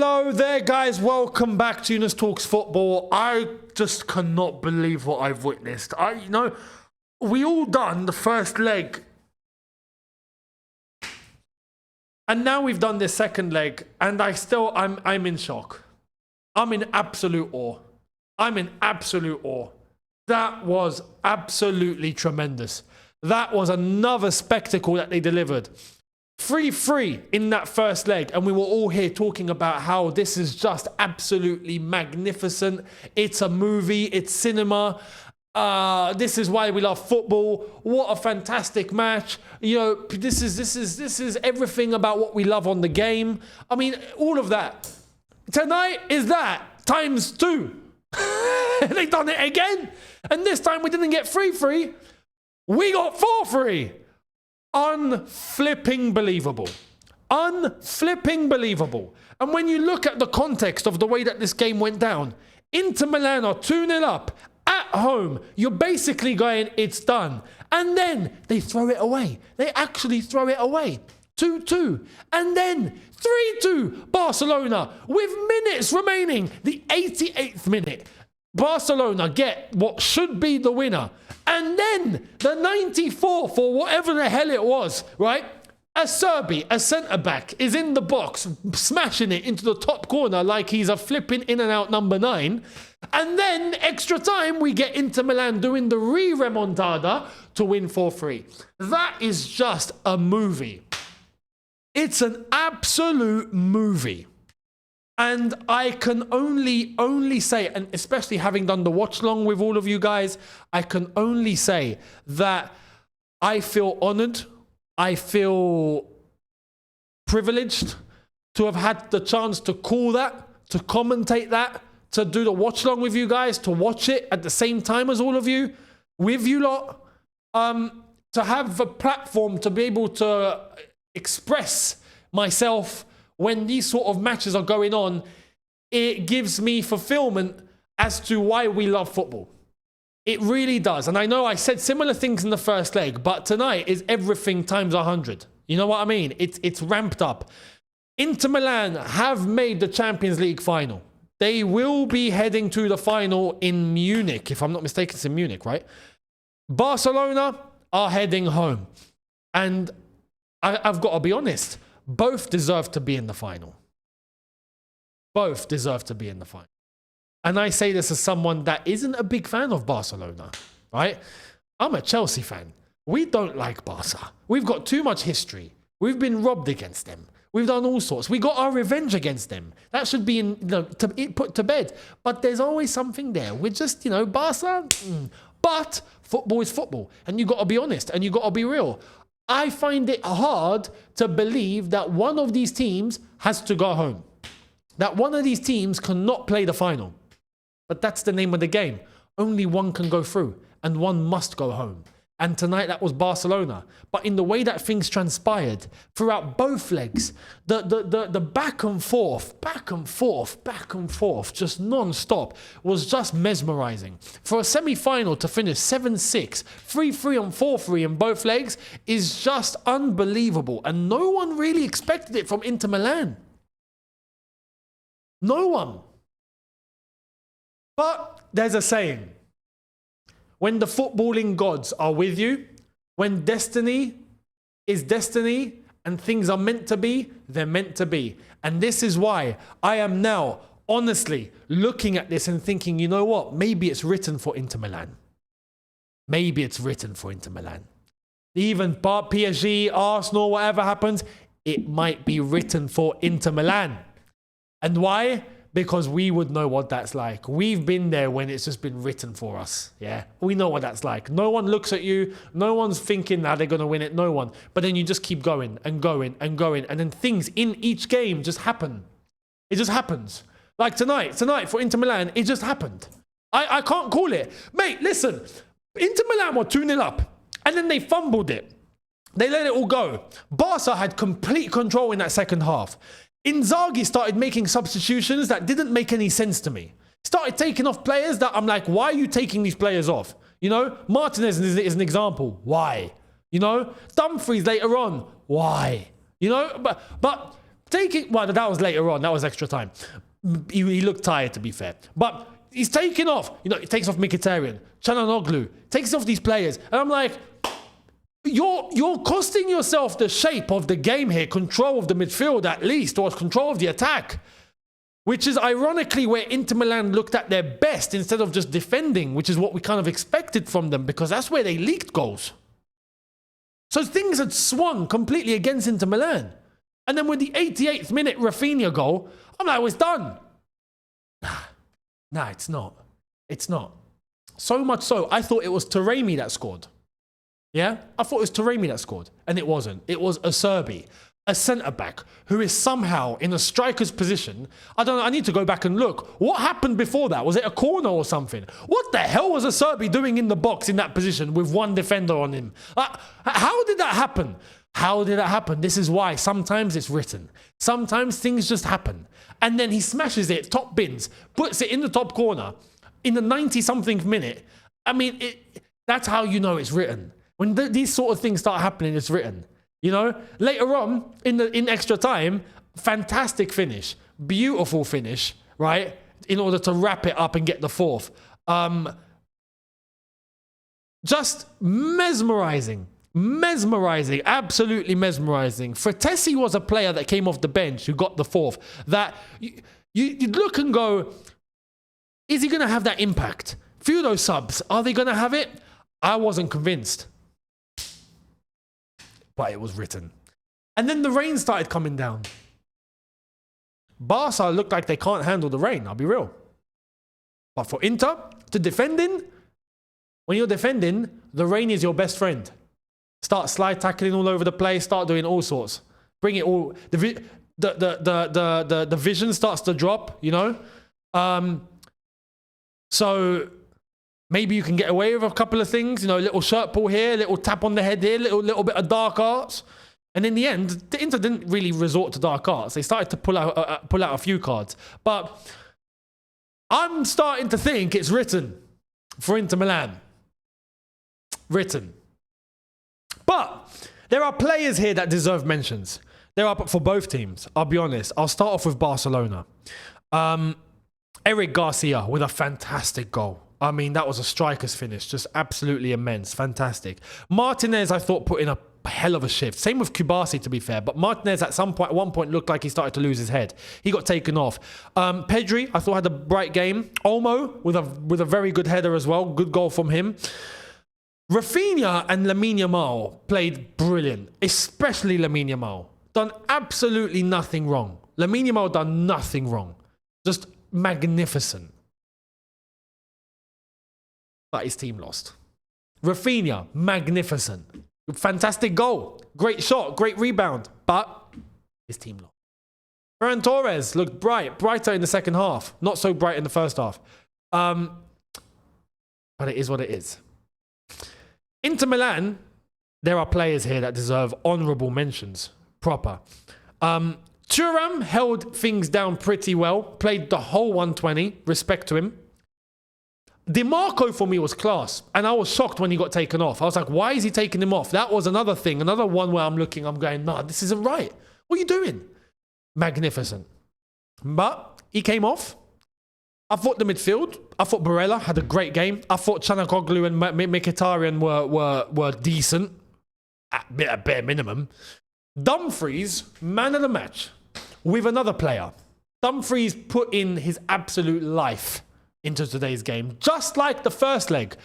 Hello there, guys. Welcome back to Younes Talks Football. I just cannot believe what I've witnessed. We all done the first leg, and now we've done this second leg, and I'm in shock. I'm in absolute awe. That was absolutely tremendous. That was another spectacle that they delivered. 3-3 in that first leg, and we were all here talking about how this is just absolutely magnificent. It's a movie, it's cinema. This is why we love football. What a fantastic match. You know, this is everything about what we love on the game. I mean, all of that. Tonight is that times 2. They've done it again. And this time we didn't get 3-3. We got 4-3. Unflipping believable. Unflipping believable. And when you look at the context of the way that this game went down, Inter Milan are 2-0 up at home. You're basically going, it's done. And then they throw it away. They actually throw it away. 2-2. And then 3-2 Barcelona with minutes remaining. The 88th minute. Barcelona get what should be the winner. And then the 94th or whatever the hell it was, right? A Serbi, a centre-back, is in the box, smashing it into the top corner like he's a flipping in and out number 9. And then extra time, we get Inter Milan doing the re-remontada to win 4-3. That is just a movie. It's an absolute movie. And I can only say, and especially having done the watch long with all of you guys, I can only say that I feel honored. I feel privileged to have had the chance to call that, to commentate that, to do the watch long with you guys, to watch it at the same time as all of you, with you lot, to have a platform to be able to express myself. When these sort of matches are going on, it gives me fulfillment as to why we love football. It really does. And I know I said similar things in the first leg, but tonight is everything times 100. You know what I mean? It's ramped up. Inter Milan have made the Champions League final. They will be heading to the final in Munich. If I'm not mistaken, it's in Munich, right? Barcelona are heading home. And I've got to be honest. Both deserve to be in the final. Both deserve to be in the final. And I say this as someone that isn't a big fan of Barcelona, right? I'm a Chelsea fan. We don't like Barca. We've got too much history. We've been robbed against them. We've done all sorts. We got our revenge against them. That should be put to bed. But there's always something there. We're just, Barca. But football is football. And you've got to be honest. And you've got to be real. I find it hard to believe that one of these teams has to go home. That one of these teams cannot play the final. But that's the name of the game. Only one can go through, and one must go home. And tonight that was Barcelona. But in the way that things transpired throughout both legs, the back and forth, just non-stop was just mesmerizing. For a semi-final to finish 7-6, 3-3 and 4-3 in both legs is just unbelievable. And no one really expected it from Inter Milan. No one. But there's a saying. When the footballing gods are with you, when destiny is destiny and things are meant to be, they're meant to be. And this is why I am now honestly looking at this and thinking, you know what? Maybe it's written for Inter Milan. Maybe it's written for Inter Milan. Even PSG, Arsenal, whatever happens, it might be written for Inter Milan. And why? Because we would know what that's like. We've been there when it's just been written for us. Yeah, we know what that's like. No one looks at you. No one's thinking that they're going to win it. No one. But then you just keep going and going and going. And then things in each game just happen. It just happens. Like tonight for Inter Milan, it just happened. I can't call it. Mate, listen. Inter Milan were 2-0 up. And then they fumbled it. They let it all go. Barca had complete control in that second half. Inzaghi started making substitutions that didn't make any sense to me. Started taking off players that I'm like, why are you taking these players off? Martinez is an example. Why? Dumfries later on. Why? But Well, that was later on. That was extra time. He looked tired, to be fair. But he's taking off. You know, he takes off Mkhitaryan, Çalhanoğlu, takes off these players. And I'm like, you're costing yourself the shape of the game here, control of the midfield at least, or control of the attack. Which is ironically where Inter Milan looked at their best instead of just defending, which is what we kind of expected from them, because that's where they leaked goals. So things had swung completely against Inter Milan. And then with the 88th minute Rafinha goal, I'm like, well, it's done. Nah, it's not. It's not. So much so, I thought it was Taremi that scored. Yeah? I thought it was Taremi that scored. And it wasn't. It was Acerbi, a centre-back who is somehow in a striker's position. I don't know, I need to go back and look. What happened before that? Was it a corner or something? What the hell was Acerbi doing in the box in that position with one defender on him? How did that happen? How did that happen? This is why sometimes it's written. Sometimes things just happen. And then he smashes it, top bins, puts it in the top corner in the 90-something minute. I mean, that's how you know it's written. When these sort of things start happening, it's written. You know, later on in extra time, fantastic finish, beautiful finish, right? In order to wrap it up and get the fourth. Just mesmerizing, absolutely mesmerizing. Fratesi was a player that came off the bench who got the fourth. That you look and go, is he going to have that impact? Few of those subs, are they going to have it? I wasn't convinced. But it was written. And then the rain started coming down. Barca looked like they can't handle the rain, I'll be real. But for Inter, to defending, when you're defending, the rain is your best friend. Start slide tackling all over the place, start doing all sorts. Bring it all. The vision starts to drop, you know? So maybe you can get away with a couple of things, you know, a little shirt pull here, a little tap on the head here, little bit of dark arts. And in the end, the Inter didn't really resort to dark arts. They started to pull out a few cards. But I'm starting to think it's written for Inter Milan. Written. But there are players here that deserve mentions. There are for both teams, I'll be honest. I'll start off with Barcelona. Eric Garcia with a fantastic goal. I mean, that was a striker's finish. Just absolutely immense. Fantastic. Martinez, I thought, put in a hell of a shift. Same with Kubasi, to be fair. But Martinez, at one point, looked like he started to lose his head. He got taken off. Pedri, I thought, had a bright game. Olmo, with a very good header as well. Good goal from him. Rafinha and Lamine Yamal played brilliant. Especially Lamine Yamal. Done absolutely nothing wrong. Lamine Yamal done nothing wrong. Just magnificent. But his team lost. Rafinha, magnificent. Fantastic goal. Great shot, great rebound. But his team lost. Ferran Torres looked brighter in the second half. Not so bright in the first half. But it is what it is. Inter Milan, there are players here that deserve honourable mentions. Proper. Thuram held things down pretty well. Played the whole 120. Respect to him. DiMarco for me was class. And I was shocked when he got taken off. I was like, why is he taking him off? That was another thing. Another one where I'm going, nah, this isn't right. What are you doing? Magnificent. But he came off. I thought the midfield, I thought Barella had a great game. I thought Çalhanoğlu and Mkhitaryan were decent. At bare minimum. Dumfries, man of the match. With another player. Dumfries put in his absolute life into today's game. Just like the first leg.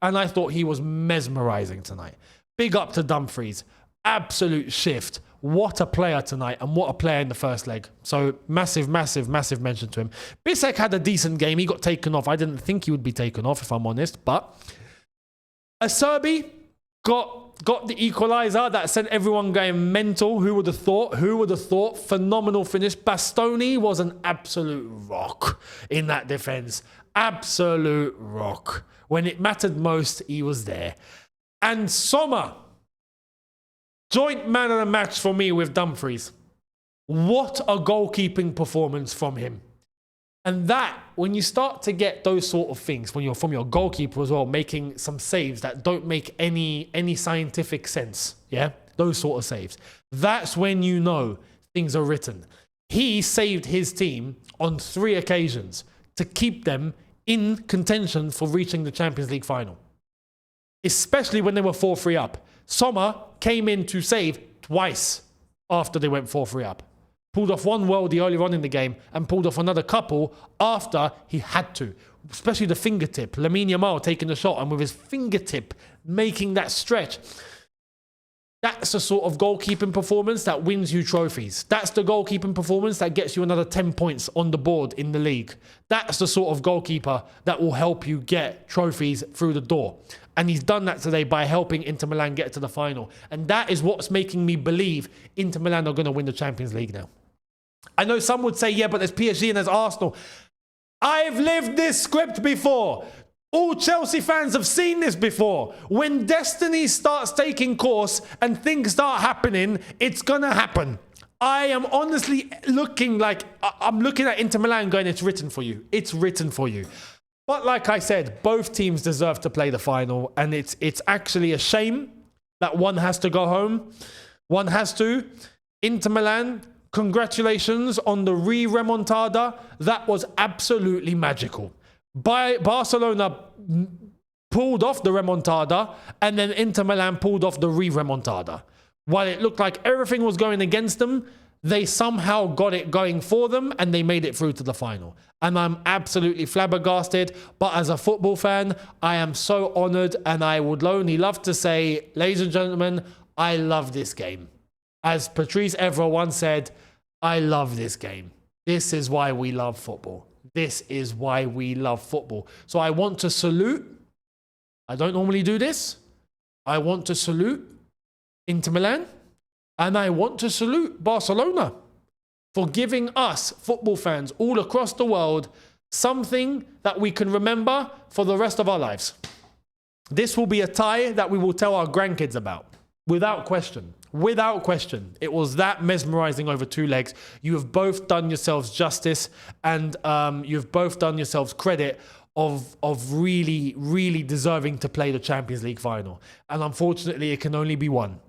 And I thought he was mesmerizing tonight. Big up to Dumfries. Absolute shift. What a player tonight, and what a player in the first leg. So massive mention to him. Bisek had a decent game. He got taken off. I didn't think he would be taken off, if I'm honest. But Acerbi got the equalizer that sent everyone going mental. Who would have thought? Phenomenal finish. Bastoni was an absolute rock in that defense. Absolute rock. When it mattered most, he was there. And Sommer, joint man of the match for me with Dumfries. What a goalkeeping performance from him. And that, when you start to get those sort of things, when you're from your goalkeeper as well, making some saves that don't make any scientific sense, yeah? those sort of saves. That's when you know things are written. He saved his team on 3 occasions to keep them in contention for reaching the Champions League final, especially when they were 4-3 up. Sommer came in to save twice after they went 4-3 up. Pulled off one worldie earlier on in the game and pulled off another couple after he had to, especially the fingertip. Lamine Yamal taking the shot and with his fingertip making that stretch. That's the sort of goalkeeping performance that wins you trophies. That's the goalkeeping performance that gets you another 10 points on the board in the league. That's the sort of goalkeeper that will help you get trophies through the door. And he's done that today by helping Inter Milan get to the final. And that is what's making me believe Inter Milan are going to win the Champions League now. I know some would say, yeah, but there's PSG and there's Arsenal. I've lived this script before. All Chelsea fans have seen this before. When destiny starts taking course and things start happening, it's going to happen. I am honestly looking at Inter Milan going, it's written for you. It's written for you. But like I said, both teams deserve to play the final. And it's actually a shame that one has to go home. One has to. Inter Milan, congratulations on the remontada. That was absolutely magical. Barcelona pulled off the remontada and then Inter Milan pulled off the remontada. While it looked like everything was going against them, they somehow got it going for them and they made it through to the final. And I'm absolutely flabbergasted. But as a football fan, I am so honoured and I would only love to say, ladies and gentlemen, I love this game. As Patrice Evra once said, I love this game. This is why we love football. This is why we love football. So I want to salute. I don't normally do this. I want to salute Inter Milan. And I want to salute Barcelona for giving us, football fans all across the world, something that we can remember for the rest of our lives. This will be a tie that we will tell our grandkids about. Without question. Without question. It was that mesmerizing over 2 legs. You have both done yourselves justice and you've both done yourselves credit of really, really deserving to play the Champions League final. And unfortunately, it can only be one.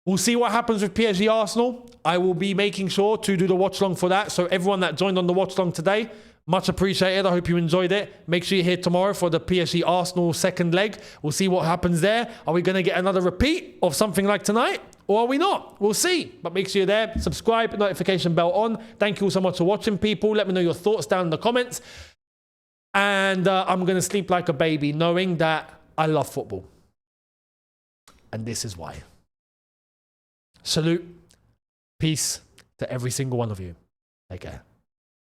We'll see what happens with PSG Arsenal. I will be making sure to do the watch long for that. So everyone that joined on the watch long today, much appreciated. I hope you enjoyed it. Make sure you're here tomorrow for the PSG Arsenal second leg. We'll see what happens there. Are we going to get another repeat of something like tonight? Or are we not? We'll see. But make sure you're there. Subscribe, notification bell on. Thank you all so much for watching, people. Let me know your thoughts down in the comments. And I'm going to sleep like a baby knowing that I love football. And this is why. Salute. Peace to every single one of you. Take care.